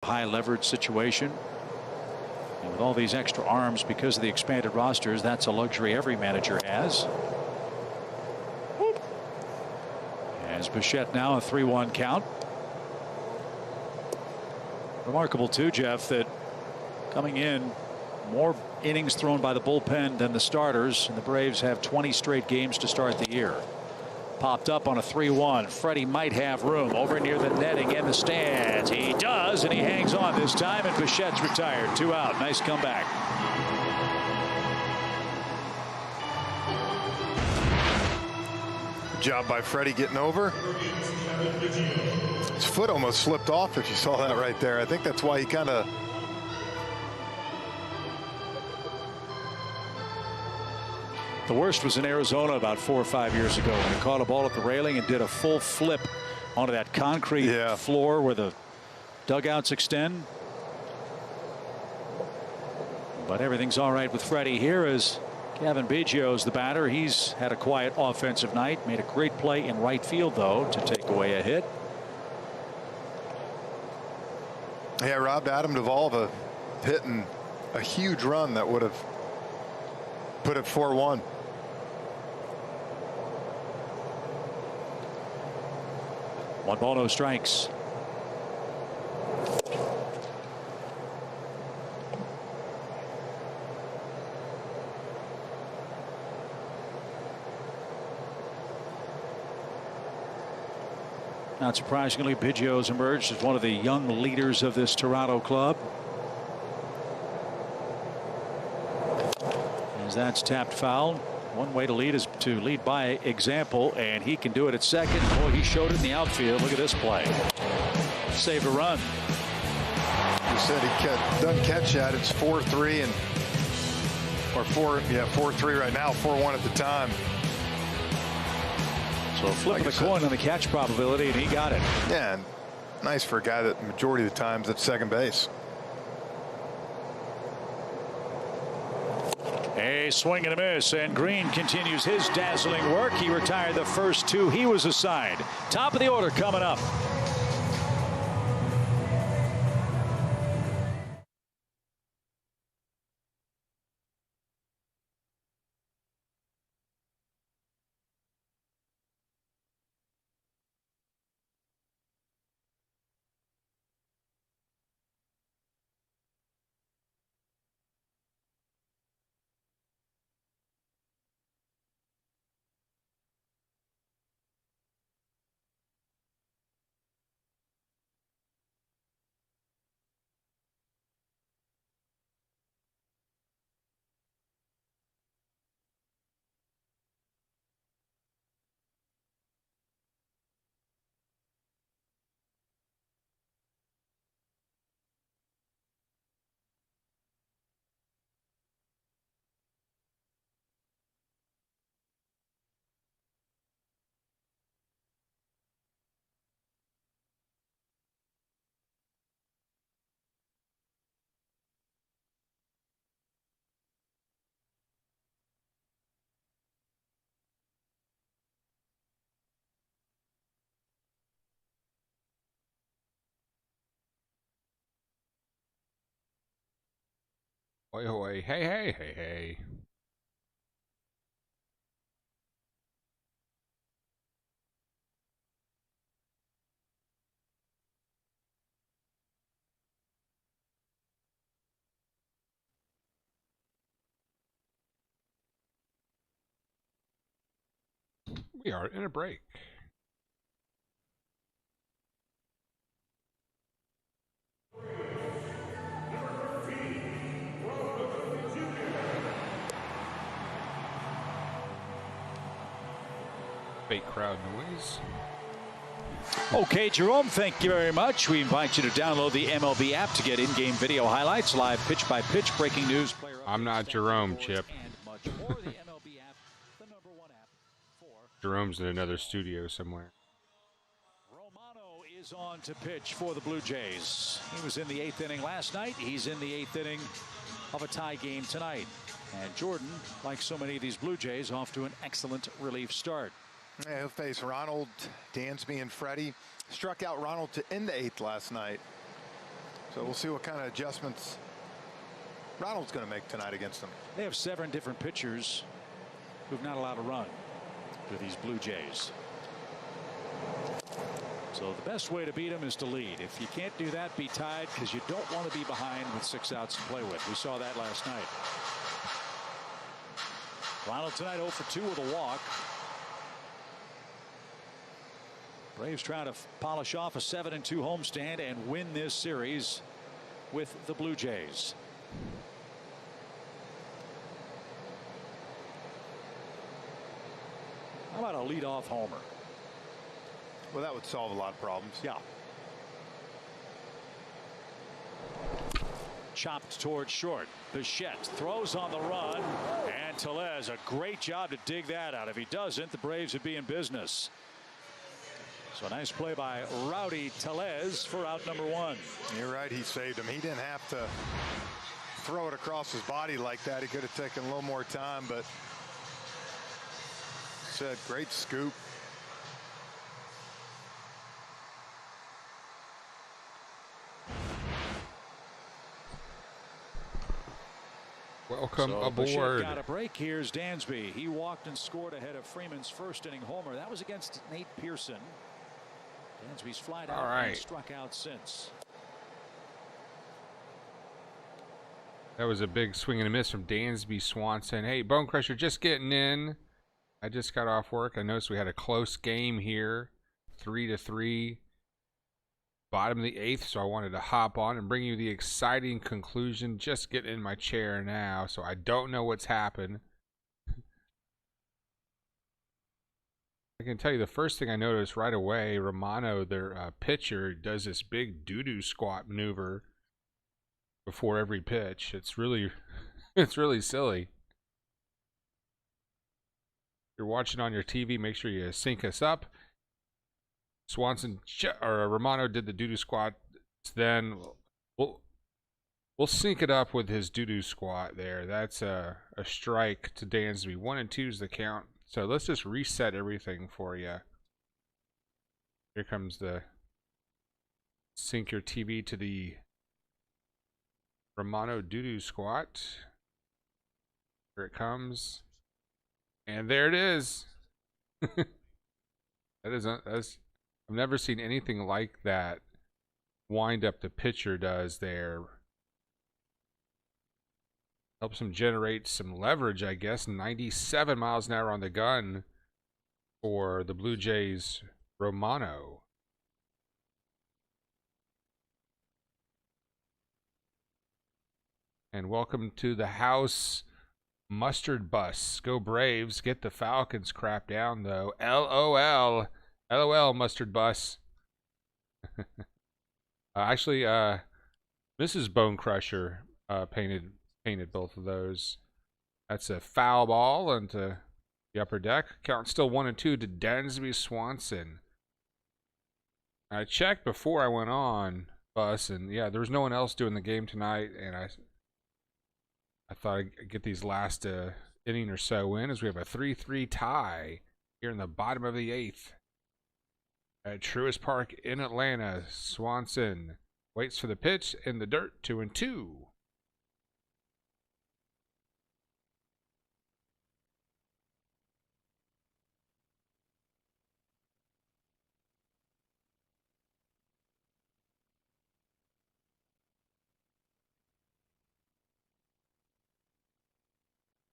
high leverage situation. And with all these extra arms because of the expanded rosters, that's a luxury every manager has. As Bichette now a 3-1 count. Remarkable too, Jeff, that coming in more innings thrown by the bullpen than the starters, and the Braves have 20 straight games to start the year. Popped up on a 3-1. Freddie might have room over near the netting in the stands. He does, and he hangs on this time, and Bichette's retired. 2 out. Nice comeback. Good job by Freddie getting over. His foot almost slipped off if you saw that right there. I think that's why he kind of... The worst was in Arizona about 4 or 5 years ago when he caught a ball at the railing and did a full flip onto that concrete floor where the dugouts extend. But everything's all right with Freddie here as Kevin Biggio's the batter. He's had a quiet offensive night. Made a great play in right field, though, to take away a hit. Yeah, robbed Adam Duvall of a hit and a huge run that would have put it 4-1. One ball, no strikes. Not surprisingly, Biggio's emerged as one of the young leaders of this Toronto club. As that's tapped foul. One way to lead is to lead by example, and he can do it at second. Boy, he showed it in the outfield. Look at this play. Saved a run. You said he doesn't catch that. It's 4-3 and 4-3 right now. 4-1 at the time. So a flip of the coin on the catch probability, and he got it. Yeah, and nice for a guy that majority of the times at second base. A swing and a miss, and Green continues his dazzling work. He retired the first 2 he was assigned. Top of the order coming up. Hoy hoy, hey hey hey hey. We are in a break. Fake crowd noise. Okay, Jerome, thank you very much. We invite you to download the MLB app to get in-game video highlights, live pitch-by-pitch, breaking news. I'm not Jerome, Chip. Jerome's in another studio somewhere. Romano is on to pitch for the Blue Jays. He was in the 8th inning last night. He's in the 8th inning of a tie game tonight. And Jordan, like so many of these Blue Jays, off to an excellent relief start. Yeah, he'll face Ronald, Dansby, and Freddie. Struck out Ronald to end the 8th last night. So we'll see what kind of adjustments Ronald's going to make tonight against them. They have 7 different pitchers who've not allowed a run with these Blue Jays. So the best way to beat them is to lead. If you can't do that, be tied, because you don't want to be behind with 6 outs to play with. We saw that last night. Ronald tonight 0 for 2 with a walk. Braves trying to polish off a 7-2 homestand and win this series with the Blue Jays. How about a leadoff homer? Well, that would solve a lot of problems. Yeah. Chopped towards short. Bichette throws on the run, and Tellez, a great job to dig that out. If he doesn't, the Braves would be in business. So a nice play by Rowdy Tellez for out number 1. You're right, he saved him. He didn't have to throw it across his body like that. He could have taken a little more time, but said great scoop. Welcome so aboard. Bichette got a break. Here's Dansby. He walked and scored ahead of Freeman's first inning homer. That was against Nate Pearson. Dansby's flied out and struck out since. That was a big swing and a miss from Dansby Swanson. Hey, Bone Crusher, just getting in. I just got off work. I noticed we had a close game here, 3-3. Bottom of the 8th, so I wanted to hop on and bring you the exciting conclusion. Just getting in my chair now, so I don't know what's happened. I can tell you the first thing I noticed right away, Romano, their pitcher, does this big doo-doo squat maneuver before every pitch. It's really silly. If you're watching on your TV, make sure you sync us up. Swanson or Romano did the doo-doo squat. Then we'll sync it up with his doo-doo squat there. That's a strike to Dansby. 1-2 is the count. So let's just reset everything for you. Here comes the sync your TV to the Romano doo-doo squat. Here it comes. And there it is. That's I've never seen anything like that wind up the pitcher does there. Helps him generate some leverage, I guess. 97 miles an hour on the gun for the Blue Jays' Romano. And welcome to the house, Mustard Bus. Go Braves. Get the Falcons crap down, though. LOL. LOL, Mustard Bus. Actually, Mrs. Bone Crusher painted both of those. That's a foul ball into the upper deck. Count still 1-2 to Dansby Swanson. I checked before I went on, Bus, and yeah, there was no one else doing the game tonight, and I thought I'd get these last inning or so in, as we have a 3-3 tie here in the bottom of the 8th. At Truist Park in Atlanta, Swanson waits for the pitch in the dirt, 2-2.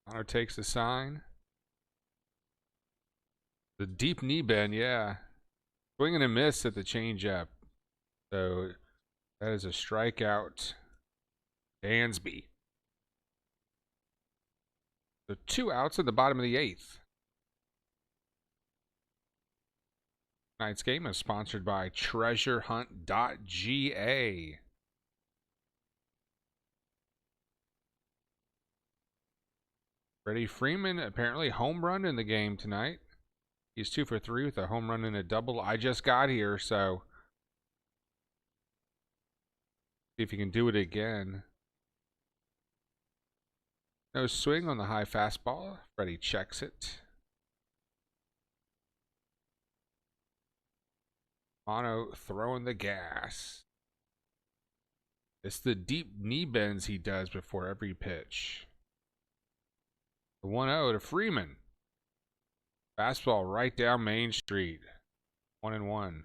Honor takes the sign. The deep knee bend, yeah. Swing and a miss at the changeup. So that is a strikeout. Dansby. So 2 outs at the bottom of the 8th. Tonight's game is sponsored by TreasureHunt.ga. Freddie Freeman apparently home run in the game tonight. He's 2 for 3 with a home run and a double. I just got here, so see if he can do it again. No swing on the high fastball. Freddie checks it. Mono throwing the gas. It's the deep knee bends he does before every pitch. The 1-0 to Freeman. Fastball right down Main Street. 1-1.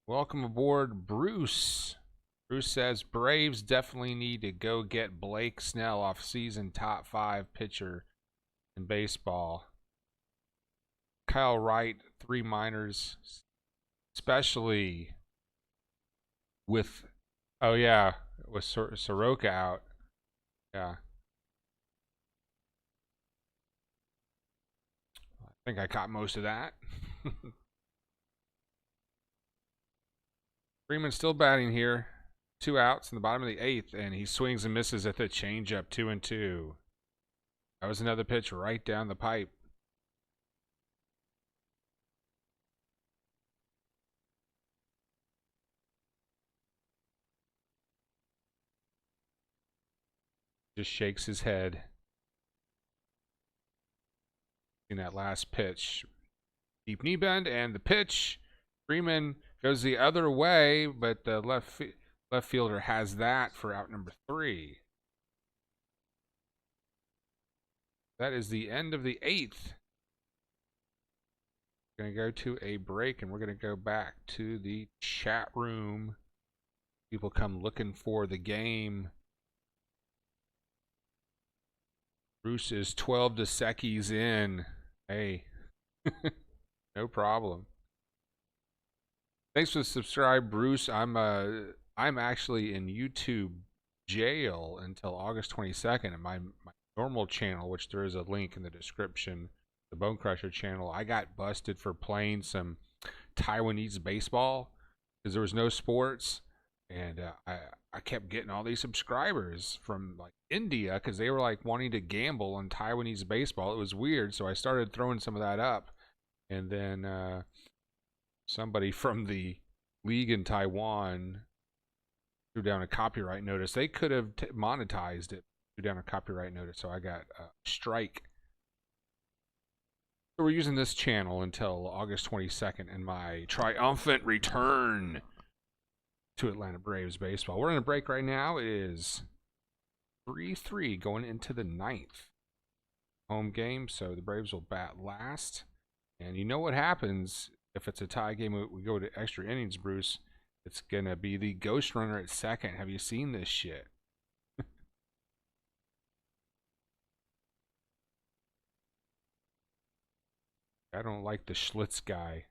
Welcome aboard, Bruce. Bruce says Braves definitely need to go get Blake Snell off season top 5 pitcher in baseball. Kyle Wright, 3 minors, especially with, with Soroka out. Yeah. I think I caught most of that. Freeman's still batting here. 2 outs in the bottom of the 8th, and he swings and misses at the changeup, 2-2. That was another pitch right down the pipe. Just shakes his head in that last pitch. Deep knee bend, and the pitch. Freeman goes the other way, but the left fielder has that for out number 3. That is the end of the 8th. We're going to go to a break, and we're going to go back to the chat room. People come looking for the game. Bruce is 12 Desekis in. Hey, no problem. Thanks for the subscribe, Bruce. I'm actually in YouTube jail until August 22nd. And my normal channel, which there is a link in the description, the Bone Crusher channel, I got busted for playing some Taiwanese baseball because there was no sports, and I kept getting all these subscribers from like India because they were like wanting to gamble on Taiwanese baseball. It was weird, so I started throwing some of that up, and then somebody from the league in Taiwan threw down a copyright notice. They could have monetized it, threw down a copyright notice, so I got a strike. So we're using this channel until August 22nd in my triumphant return to Atlanta Braves baseball. We're in a break right now. It is 3-3 going into the 9th. Home game, so the Braves will bat last. And you know what happens if it's a tie game, we go to extra innings, Bruce. It's going to be the ghost runner at second. Have you seen this shit? I don't like the Schlitz guy.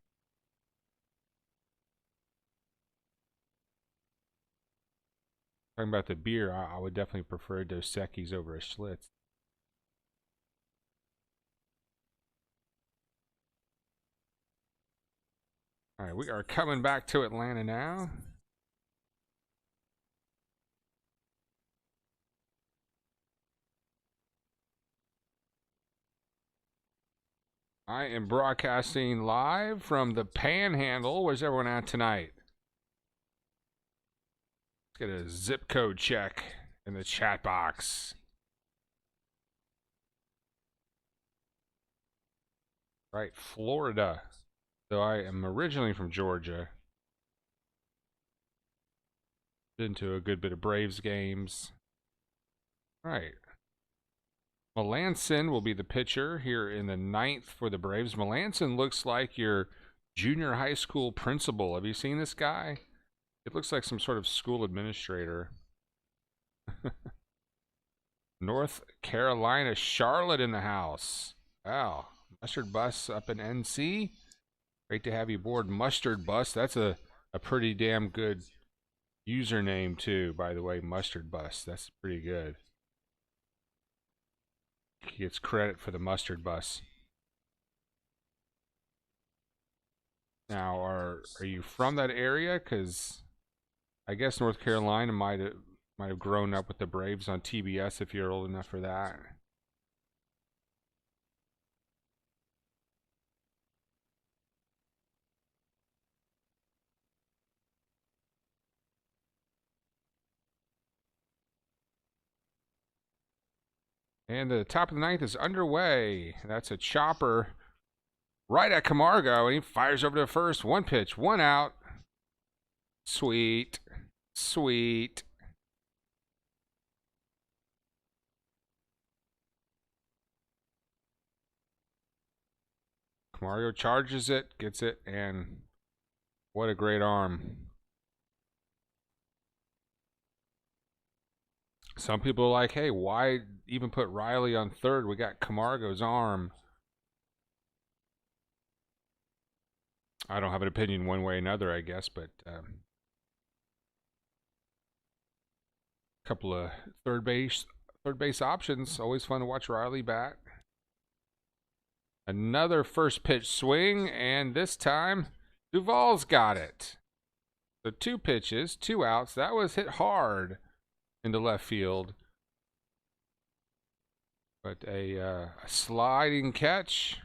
Talking about the beer, I would definitely prefer Dos Equis over a Schlitz. All right, we are coming back to Atlanta now. I am broadcasting live from the Panhandle. Where's everyone at tonight? Let's get a zip code check in the chat box. Right, Florida. So I am originally from Georgia. Been to a good bit of Braves games. All right. Melanson will be the pitcher here in the 9th for the Braves. Melanson looks like your junior high school principal. Have you seen this guy? It looks like some sort of school administrator. North Carolina, Charlotte in the house. Wow. Mustard Bus up in NC. Great to have you aboard, Mustard Bus. That's a pretty damn good username too, by the way, Mustard Bus. That's pretty good. He gets credit for the Mustard Bus. Now, are you from that area? Because I guess North Carolina might have grown up with the Braves on TBS if you're old enough for that. And the top of the 9th is underway. That's a chopper right at Camargo, and he fires over to first. 1 pitch, 1 out. Sweet. Sweet. Mario charges it, gets it, and what a great arm. Some people are like, hey, why even put Riley on third? We got Camargo's arm. I don't have an opinion one way or another, I guess, but couple of third base options. Always fun to watch Riley bat. Another first pitch swing, and this time Duvall's got it. So 2 pitches, 2 outs. That was hit hard into left field. But a sliding catch.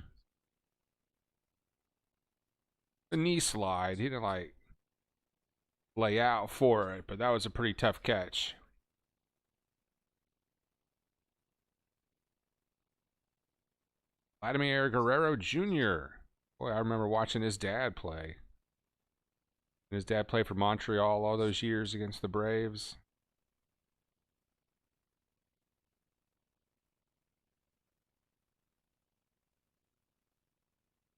A knee slide. He didn't like lay out for it, but that was a pretty tough catch. Vladimir Guerrero Jr. Boy, I remember watching his dad play. His dad played for Montreal all those years against the Braves.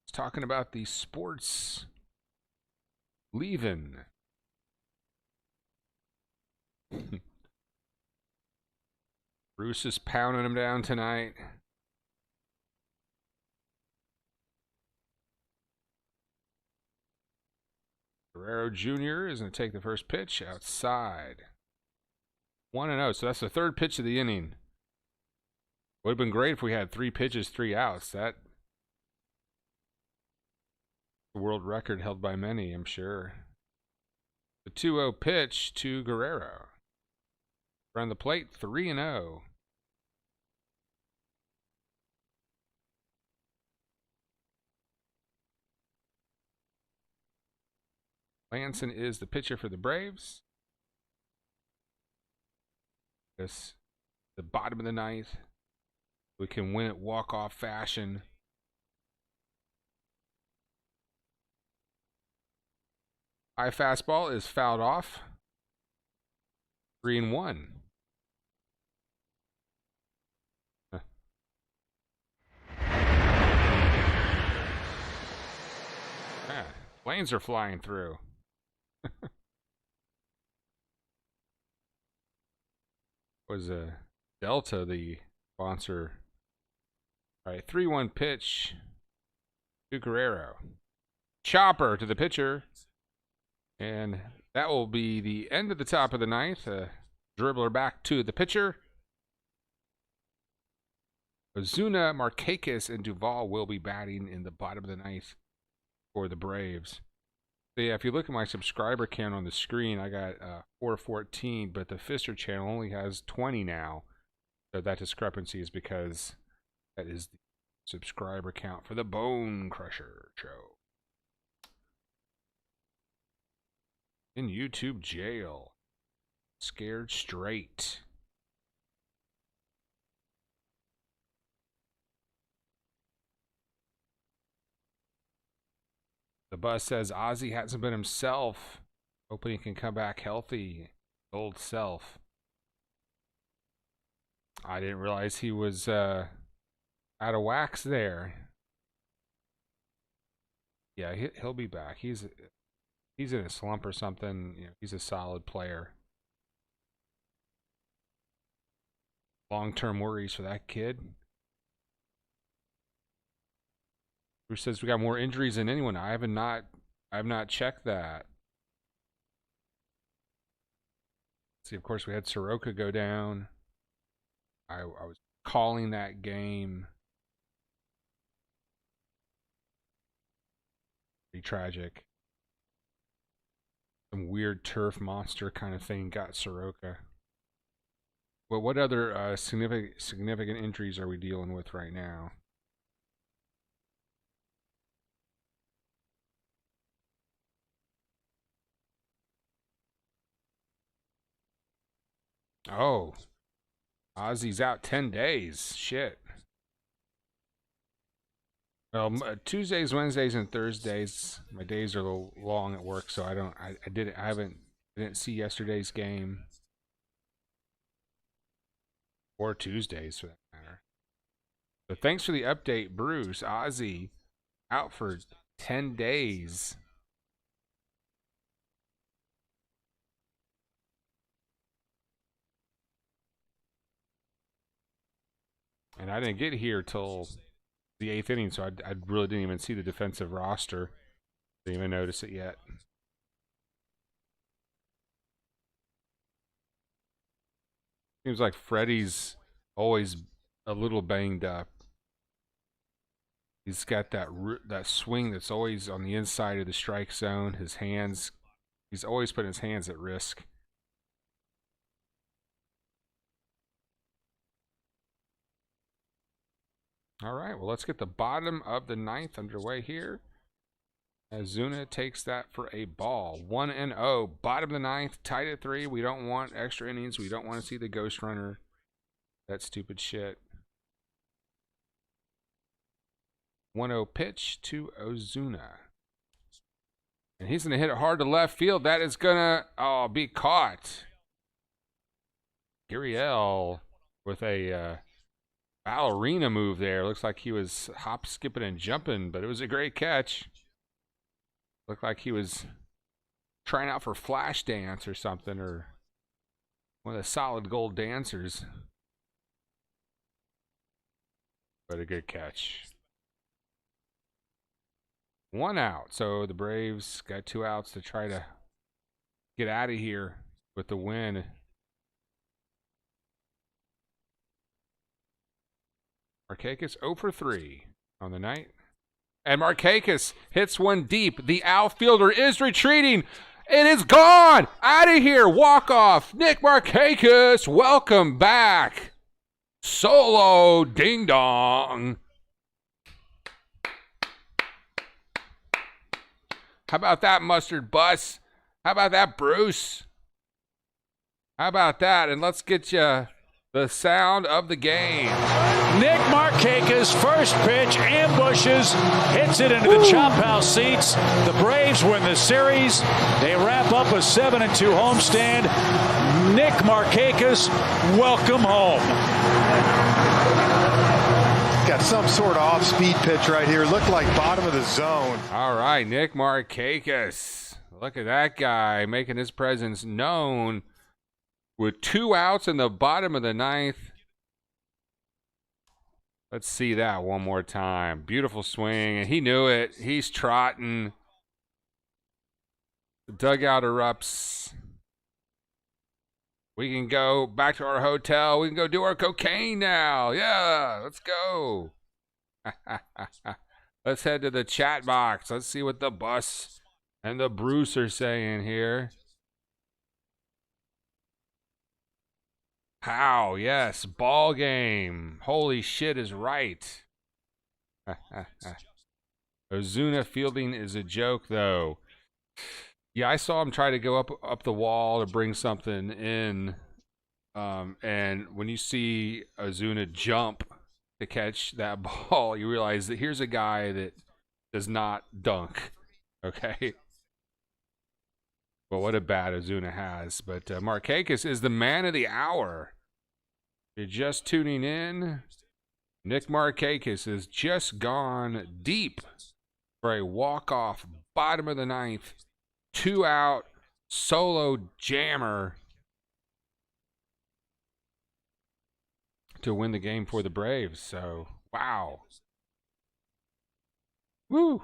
He's talking about the sports leaving. Bruce is pounding him down tonight. Guerrero Jr. is going to take the first pitch outside. 1-0, so that's the third pitch of the inning. Would have been great if we had 3 pitches, 3 outs. That world record held by many, I'm sure. The 2-0 pitch to Guerrero. Around the plate, 3-0. Lanson is the pitcher for the Braves. This the bottom of the ninth. We can win it walk-off fashion. High fastball is fouled off. 3-1. Planes are flying through. Was Delta the sponsor? All right, 3-1 pitch to Guerrero. Chopper to the pitcher. And that will be the end of the top of the ninth. Dribbler back to the pitcher. Ozuna, Markakis, and Duvall will be batting in the bottom of the ninth for the Braves. So yeah, if you look at my subscriber count on the screen, I got 414, but the Fister channel only has 20 now. So that discrepancy is because that is the subscriber count for the Bone Crusher show. In YouTube jail. Scared straight. The bus says Ozzy hasn't been himself. Hoping he can come back healthy. Old self. I didn't realize he was out of wax there. Yeah, he'll be back. He's in a slump or something. You know, he's a solid player. Long-term worries for that kid. Bruce says we got more injuries than anyone. I have not checked that. See, of course, we had Soroka go down. I was calling that game. Pretty tragic. Some weird turf monster kind of thing got Soroka. Well, what other significant injuries are we dealing with right now? Oh, Ozzy's out 10 days. Shit. Well, Tuesdays, Wednesdays, and Thursdays, my days are a little long at work, so I haven't I didn't see yesterday's game. Or Tuesdays, for that matter. So thanks for the update, Bruce. Ozzy out for 10 days. And I didn't get here till the 8th inning, so I really didn't even see the defensive roster. Didn't even notice it yet. Seems like Freddie's always a little banged up. He's got that swing that's always on the inside of the strike zone. His hands, he's always putting his hands at risk. All right, well, let's get the bottom of the 9th underway here. Ozuna takes that for a ball. 1-0, bottom of the 9th, tied at 3. We don't want extra innings. We don't want to see the ghost runner. That stupid shit. 1-0 pitch to Ozuna. And he's going to hit it hard to left field. That is going to be caught. Gurriel with a ballerina move there. Looks like he was hop, skipping, and jumping, but it was a great catch. Looked like he was trying out for Flash Dance or something, or one of the solid gold dancers. But a good catch. 1 out. So the Braves got 2 outs to try to get out of here with the win. Markakis 0 for 3 on the night. And Markakis hits one deep. The outfielder is retreating. It is gone. Out of here. Walk off. Nick Markakis, welcome back. Solo ding dong. How about that, Mustard Bus? How about that, Bruce? How about that? And let's get you the sound of the game. Nick Markakis, first pitch, ambushes, hits it into the chop house seats. The Braves win the series. They wrap up a 7-2 homestand. Nick Markakis, welcome home. Got some sort of off-speed pitch right here. Looked like bottom of the zone. All right, Nick Markakis. Look at that guy making his presence known with 2 outs in the bottom of the 9th. Let's see that one more time. Beautiful swing, and he knew it. He's trotting. The dugout erupts. We can go back to our hotel. We can go do our cocaine now. Yeah, let's go. Let's head to the chat box. Let's see what the Bus and the Bruce are saying here. How? Yes, ball game. Holy shit is right. Ozuna fielding is a joke, though. Yeah, I saw him try to go up the wall to bring something in. And when you see Ozuna jump to catch that ball, you realize that here's a guy that does not dunk. Okay? Well, what a bat Ozuna has. But Markakis is the man of the hour. If you're just tuning in, Nick Markakis has just gone deep for a walk-off bottom of the 9th, 2 out, solo jammer to win the game for the Braves. So, wow. Woo!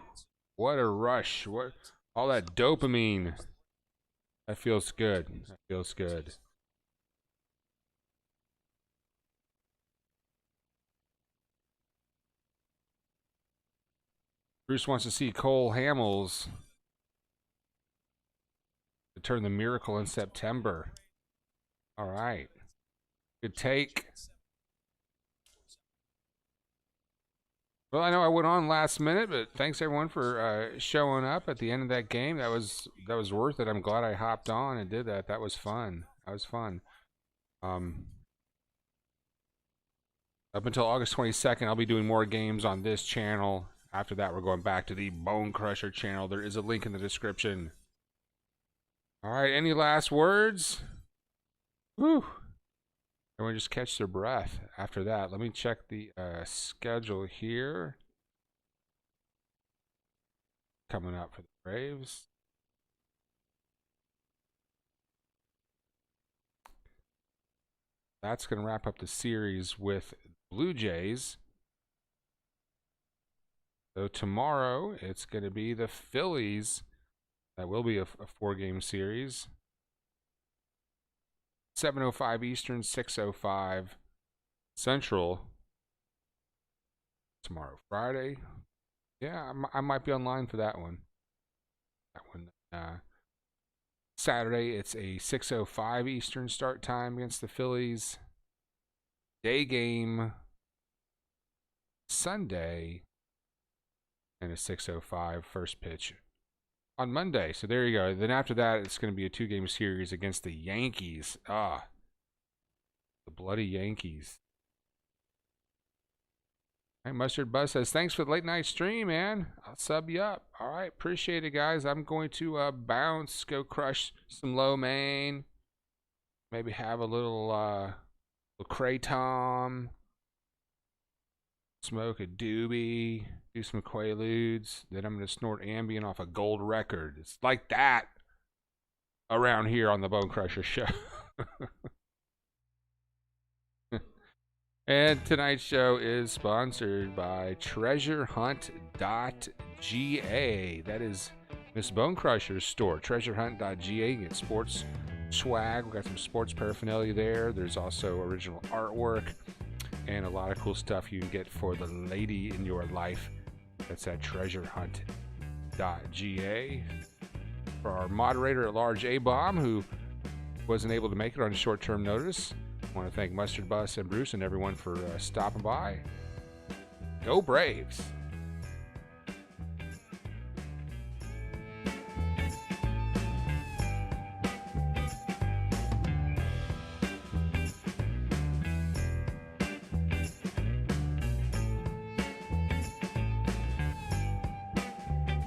What a rush. What all that dopamine. That feels good. That feels good. Bruce wants to see Cole Hamels to turn the miracle in September. All right. Good take. Well, I know I went on last minute, but thanks everyone for showing up at the end of that game. That was worth it. I'm glad I hopped on and did that. That was fun. That was fun. Up until August 22nd, I'll be doing more games on this channel. After that, we're going back to the Bone Crusher channel. There is a link in the description. All right, any last words? Whew. Everyone just catch their breath after that. Let me check the schedule here. Coming up for the Braves. That's going to wrap up the series with Blue Jays. So tomorrow, it's going to be the Phillies. That will be a 4-game series. 7:05 Eastern, 6:05 Central. Tomorrow, Friday. Yeah, I might be online for that one. Saturday, it's a 6:05 Eastern start time against the Phillies. Day game Sunday, and a 6:05 first pitch on Monday. So there you go. Then after that, it's going to be a 2-game series against the Yankees. The bloody Yankees. All right, Mustard Buzz says, thanks for the late night stream, man. I'll sub you up. All right, appreciate it, guys. I'm going to bounce, go crush some low main. Maybe have a little Kratom. Smoke a doobie. Do some Quaaludes. Then I'm going to snort Ambien off a gold record. It's like that around here on the Bone Crusher Show. And tonight's show is sponsored by treasurehunt.ga. That is Miss Bone Crusher's store, treasurehunt.ga. Get sports swag. We've got some sports paraphernalia there. There's also original artwork and a lot of cool stuff you can get for the lady in your life. That's at treasurehunt.ga. For our moderator at large, A-Bomb, who wasn't able to make it on short-term notice, I want to thank Mustard Bus and Bruce and everyone for stopping by. Go Braves!